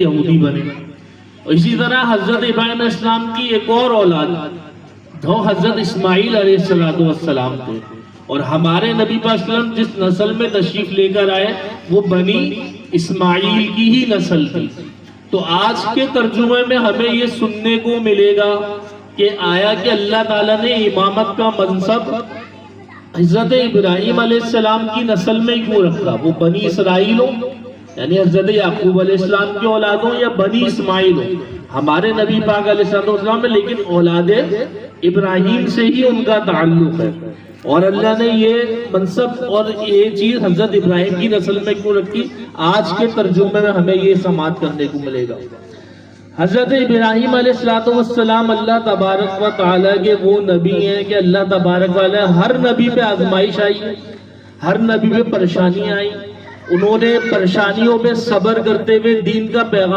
یہودی بنے. اسی طرح حضرت ابراہیم علیہ السلام کی ایک اور اولاد جو حضرت اسماعیل علیہ السلام تھے، اور ہمارے نبی پاک صلی اللہ علیہ وسلم جس نسل میں تشریف لے کر آئے وہ بنی اسماعیل کی ہی نسل تھی. تو آج کے ترجمے میں ہمیں یہ سننے کو ملے گا کہ آیا کہ اللہ تعالیٰ نے امامت کا منصب حضرت ابراہیم علیہ السلام کی نسل میں کیوں رکھا؟ وہ بنی اسرائیل ہو یعنی حضرت یعقوب علیہ السلام کی اولاد ہو یا بنی اسماعیل ہو ہمارے نبی پاک علیہ السلام میں، لیکن اولاد ابراہیم سے ہی ان کا تعلق ہے. اور اللہ نے یہ منصب اور یہ چیز حضرت ابراہیم کی نسل میں کیوں رکھی؟ آج کے ترجمے میں ہمیں یہ سماعت کرنے کو ملے گا. حضرت ابراہیم علیہ السلام اللہ تبارک و تعالیٰ کے وہ نبی ہیں کہ اللہ تبارک و تعالیٰ ہر نبی پہ آزمائش آئی، ہر نبی پہ پریشانی آئی، انہوں نے پریشانیوں پہ صبر کرتے ہوئے دین کا پیغام